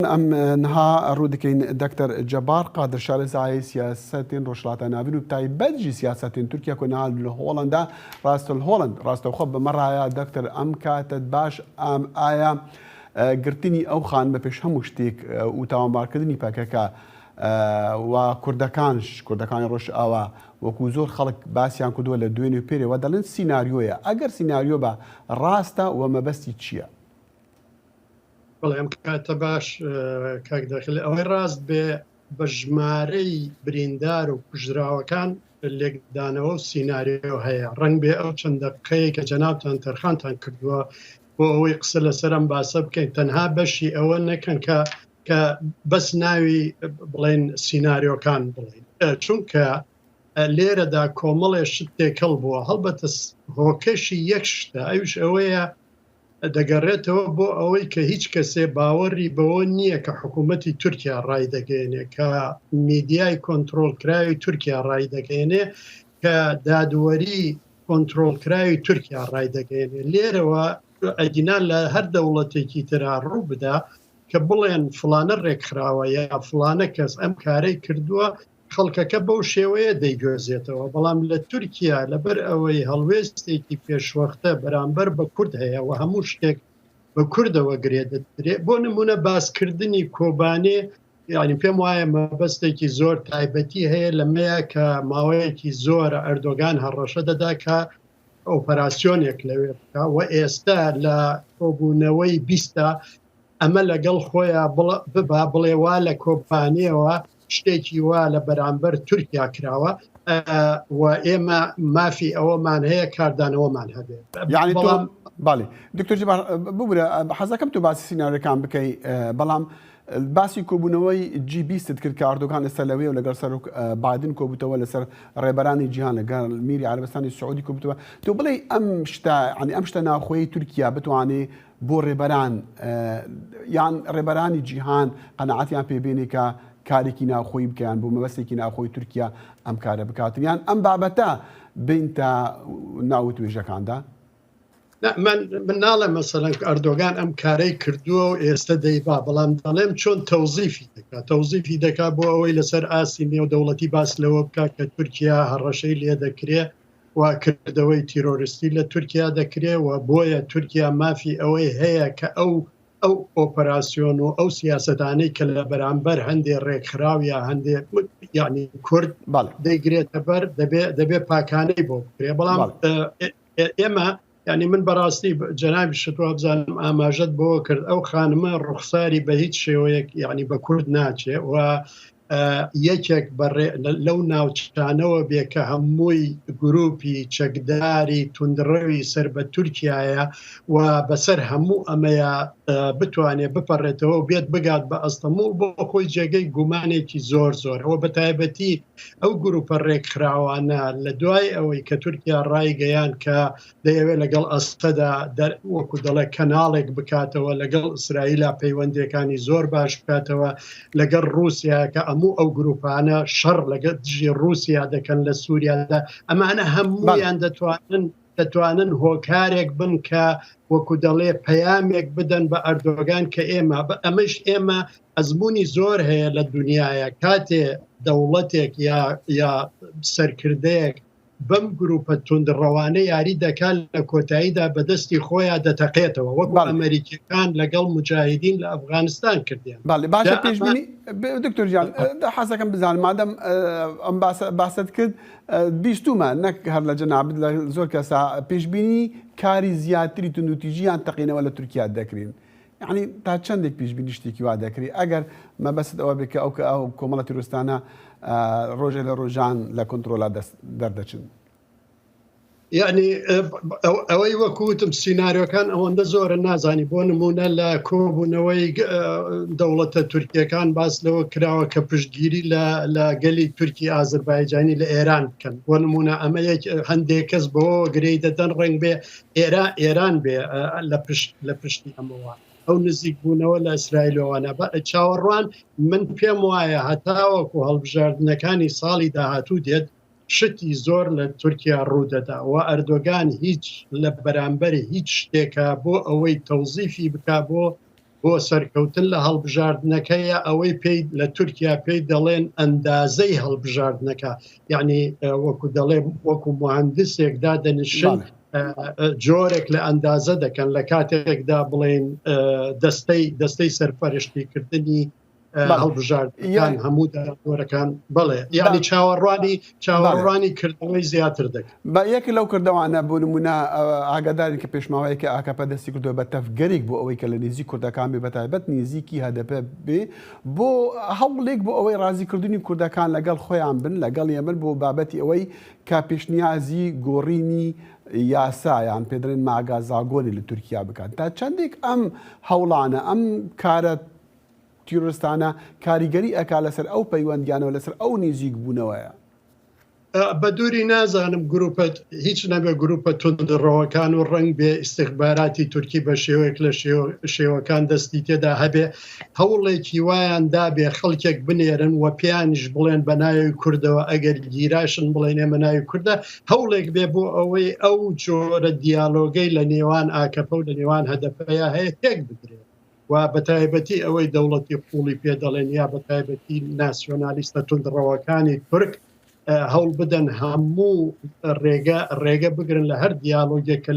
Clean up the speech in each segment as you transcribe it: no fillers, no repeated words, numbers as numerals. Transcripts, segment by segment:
ام نها رودكين دكتور جبار قادر شارزاي سياستين روشلاتا نابين بتاعي بدجي سياستين تركيا كنا هولندا راست الهولند راست خب مرة يا دكتور ام كاتد باش ام آيا قرتني او خان بپیش هموشتیک و تمام کردنی پاکا و کردکان روش آوا و کوزور خلق باسیان کدوه لدوینی پیری و دلن سیناریویا اگر سیناریو با راستا و مبستی چیه؟ بەڵێ ئەم کاتە باش کاک داخلی ئەوەی ڕاست بێ بە ژمارەی بریندار و کوژراوەکان لێکدانەوە و سیناریۆ هەیە ڕەنگ بێ ئەو چەند دەقەیە کە جەنابتان تەرخانتان کردووە بۆ ئەوەی قسە لەسەر ئەم باسە بکەین تەنها بەشی ئەوە نەکەن کە بەس ناوی بڵێن سیناریۆکان بڵێن چونکە لێرەدا کۆمەڵێ شت تێکەڵ بووە هەڵبەتە هۆکەشی یەک شتە ئەوش ئەوەیە دەگەڕێتەوە بۆ ئەوەی کە هیچ کەسێ باوەڕی بەوە نییە کە حکوومەتی تورکیا ڕای دەگەێنێ کە میدیای کۆنتترۆلکراوی تورکیا ڕای دەگەێنێ کە دادوەری کۆنتترۆلکراوی تورکیا ڕای دەگەێنێ لێرەوە ئەگینان لە هەر دەوڵەتێکی ترا ڕوو بدا کە بڵێن فلانە ڕێکخراوە یا فلانە کەس ئەم کارەی کردووە خەڵکەکە بەو شێوەیە دەیگۆزێتەوە بەڵام لە تورکیا لەبەر ئەوەی هەڵوێستێکی پێشوەختە بەرامبەر بە کورد هەیە و هەموو شتێک بە کوردەوە گرێدەدرێت بۆ نمونە باسکردنی کۆبانێ یعنی پێم وایە مەبەستێکی زۆر تایبەتی هەیە لەمەیە کە ماوەیەکی زۆر ئەردۆگان هەڕەشە دەدا کە ئۆپەراسیۆنێک لەوێ بکە و ئێستا لە کۆبوونەوەی بیستە ئەمە لەگەڵ خۆیان ببا بڵێ وا لە کۆمپانیەوە شتێکی وا لە بەرامبەر تورکیا کراوە و ئێمە مافی ئەوەمان هەیە کاردانەوەمان هەبێت یعنی تۆ باڵێ دکتۆر جبار ببورە حەزەکەم تو باسی سیناریۆکان بکەی بەڵام باسی کۆبوونەوەی جی20 کرد کە ئەردۆغان ئێستا لەوێ و لەگەڵ سەر بایدن کۆبووتەوە لەسەر ڕێبەرانی جیهان لەگەڵ میری عەرەبستانی سعودی کۆبووتەوە تۆ بڵێ ئەم شتە ناوخۆیی تورکیا بتوانێت بۆ ڕێبەران یان ڕێبەرانی جیهان قەنەعەتیان پێبێنێ کە کارێکی ناوخۆی بکەیان بۆ مەبەستێکی ناوخۆی تورکیا ئەم کارە بکاتن یان ئەم بابەتە بینتە ناو توێژەکاندا؟ من ناڵێ مەسەڵەن ئەردۆغان ئەم کارەی کردووە و ئێستا دەیبا بەڵام دەڵێم چۆن تەوزیفی دەکا بۆ ئەوەی لەسەر ئاسی نێودەوڵەتی باس لەوە بکات کە تورکیا هەڕەشەی لێ دەکرێت و کردەوەی تیرۆریستی لە تورکیا دەکرێت و بۆیە تورکیا مافی ئەوەی هەیە کە ئەو ئۆپەراسیۆن و ئەو سیاسەتانەی کە لە بەرامبەر هەندێک ڕێکخراو یا هەندێک یعنی کورد دەیگرێتە بەر دەبێت پاکانەی بۆ بکرێ بەڵام ئێمە ینی من بەڕاستی جەنابی شتووە بزانم ئاماژەت بۆ کرد ئەو خانمە ڕوخساری بە هیچ شێوەیەک یعنی بە کورد ناچێ و یەکێک لەو ناوچانەوە بێ کە هەمووی گروپی چەکداری توندڕەوی سەر بە تورکایە و بەسەر هەموو ئەمەیە بتوانێت بپەڕێتەوە و بێت بگات بە ئەستەموڵ بۆ خۆی جێگەی گومانێکی زۆر ئەوە بە تایبەتی ئەو گروپە ڕێکخراوانە لە دوای ئەوەی کە تورکیا ڕایگەیان کە دەیەوێت لەگەڵ ئەستەدا وەکو دەڵێ کەناڵێک بکاتەوە لەگەڵ ئیسرائیلا پەیوەندەکانی زۆر باش بکاتەوە لەگەڵ رووسیا کە ئەموو ئەو گروپانە شەڕ لەگەڵ دژی رووسیا دەکەن لە سووریادا ئەمانە هەموویان دەتوانن هۆکارێک بن کە وەکو دەڵێ پەیامێک بدەن بە ئەردۆغان کە ئەمەش ئێمە ئەزمموی زۆر هەیە لە دنیاە کاتێ دەوڵەتێک یا سەرکردەیەک بەم گروپە توندڕەوانە یاری دەکات لە کۆتاییدا بەدەستی خۆیان دەتەقێتەوە وەکو ئەمریکیەکان لەگەڵ مجاهدین لە ئەفغانستان کردیان باشە پێشبینی دکتۆر جان حەزەکەم بزانم مادەم ئەم باست کرد بیستومە نەک هەر لە جەنابەت لە زۆر کەسا پێشبینی کاری زیاتری توندوتیژیان تەقینەوە لە تورکیا دەکرین یعنی تا چەندێک پێشبینی شتێکی وا دەکری ئەگەر مەبەست ئەوە بێت کە ئەو کۆمەڵە تیرۆستانە ڕۆژێ لە ڕۆژان لە کۆنتترۆلا دەردەچن یعنی ئەوەی وەکوتم سیناریۆکان ئەوەندە زۆرە نازانی بۆ نمونە لە کۆبوونەوەی دەوڵەتە تورکیەکان باس لەوە کراوە کە پشتگیری لە گەلی تورکی ئازربایجانی لە ئێران بکەن بۆ نمونە ئەمە هەندێک کەس بۆ گرەی دەدەن ڕنگ بێ ئێران بێ لە پشتی ئەمەوە ئەو نزیک بوونەوە لە ئیسرائیلەوەانە چاوەڕوان من پێم وایە هەتاوەکو هەڵبژاردنەکانی ساڵی داهاتوو دێت شتی زۆر لە تورکیا ڕوودەدا و ئەردۆغان هیچ لە بەرامبەر هیچ شتێکە بۆ ئەوەی تەوزیفی بک بۆ بۆ سەرکەوتن لە هەڵبژاردنەکەیە ئەوەی پێی لە تورکیا پێی دەڵێن ئەندازەی هەڵبژاردنەکە یعنی وەکو دەڵێ وەکو مهندسێک دادەنیشن جۆرێک لە ئەندازە دەکەن لە کاتێکدا بڵێن دەستەی سەرپەرشتیکردنی هەڵبژاردنەکان هەموو دارەکان بڵێ یعنی چاوەڕوانی کردەوەی زیاتر دەکەن بە یەکی لەو کردەوانە بۆ نمونە ئاگاداری کە پێشماوەیەکە ئاکەپە دەستی کردووە بە تەفگەرێک بۆ ئەوەی کە لە نێزی کوردەکان بێ بەتایبەت نێزیکی هەدەپە بێ بۆ هەوڵێک بۆ ئەوەی ڕازیکردنی کوردەکان لەگەڵ خۆیان بن لەگەڵ ئێمە بۆ بابەتی ئەوەی کە پێشنیازی گۆڕینی یاسایان پێدرێن ماگازاگۆنی لە تورکیا بکات تا چەندێک ئەم هەوڵانە ئەم کارە تیرۆریستانە کاریگەری ئەکا لەسەر ئەو پەیوەندیانەوە لەسەر ئەو نزیک بوونەوەیە بە دووری نازانم گروپەت هیچ نەبێ گروپە توندڕەوەکان و ڕنگ بێ ئیستیخباراتی تورکی بە شێوەیەک لە شێوەکان دەستی تێدا هەبێ هەوڵێکی وایان دابێ خەڵکێک بنێرن و پێیانیش بڵێن بە ناوی کوردەوە ئەگەر گیراشن بڵێن ئێمە ناوی کووردە هەوڵێک بێ بۆ ئەوەی ئەو جۆرە دیالۆگەی لە نێوان ئاکەپە و لە نێوان هەدەپەیە هەیە تێک بدرێت و بەتایبەتی ئەوەی دەوڵەتی قوڵی پێ دەڵێن یا بەتایبەتی ناسیۆنالیستە توندڕەوەکانی تورک هەوڵ بدەن هەموو ڕێگە بگرن لە هەر دیالۆگێکە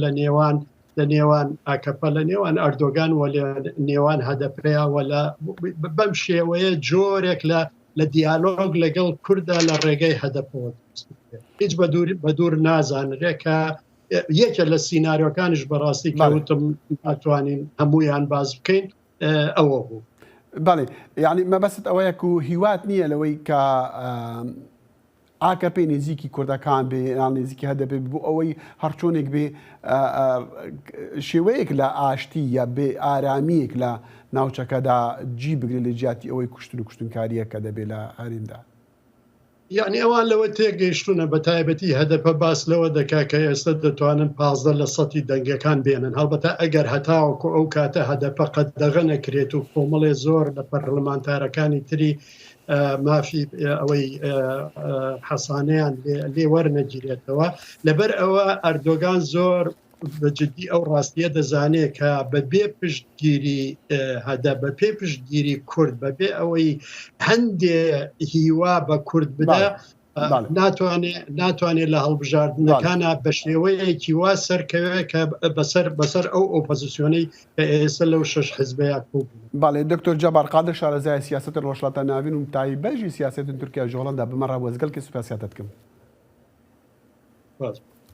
لە نێوان ئاکەپە لە نێوان ئەردۆگان و لە نێوان هەدەپەیە بەم شێوەیە جۆرێک لە دیالۆگ لەگەڵ کووردا لە ڕێگەی هەدەپەوە هیچ بە دوور نازانرێکە یەکە لە سیناریۆکانش بەڕاستی کەوتم ناتوانین هەمویان باز بکەین ئەوە بوو بەڵێ یعنی مەبەست ئەوەیە و هیوات نییە لەوەی کە ئاکەپێ نێزیکی کوردەکان بێ یان نێزیکی هەدەبێ بۆ ئەوەی هەرچۆنێک بێ شێوەیەک لە ئاشتی یا بێ ئارامیەک لە ناوچەکەدا جی بگرێت لە جیاتی ئەوەی کوشتن و کوشتنکاریە کە دەبێت لە هەریندا یعنی ئەوان لەوە تێگەیشتونە بە تایبەتی هەدەپە باس لەوە دەکا کە ئێستا دەتوانن 15% دەنگەکان بێنن هەڵبەتە ئەگەر هەتاوەکو ئەو کاتە هەدەپە قەدەغە نەکرێت و کۆمەڵێ زۆر لە پەرلەمانتارەکانی تری مافی ئەوەی حەسانەیان لێ وەرنەگیرێتەوە لەبەر ئەوە ئەردۆگان زۆر بەجددی ئەو ڕاستیە دەزانێت کە بەبێ پشتگیری هەدە بە پێ پشتگیری کورد بەبێ ئەوەی هەندێ هیوا بە کورد بدە ناتوانێت لە هەڵبژاردنەکانە بە شێوەیەکی وا سەرکەوێت کە بەسەر ئەو ئۆپۆزیسیۆنەی کە ئێستا لەو 6 حیزبەیە کوب باڵێ دکتۆر جەبار قادر شارەزای سیاسەت ڕۆژهەڵاتە ناوین و تایبەژی سیاسەتی تورکیا ژۆڵەندا بمەڕە وەزگەڵکی سوپاسیاتت کەم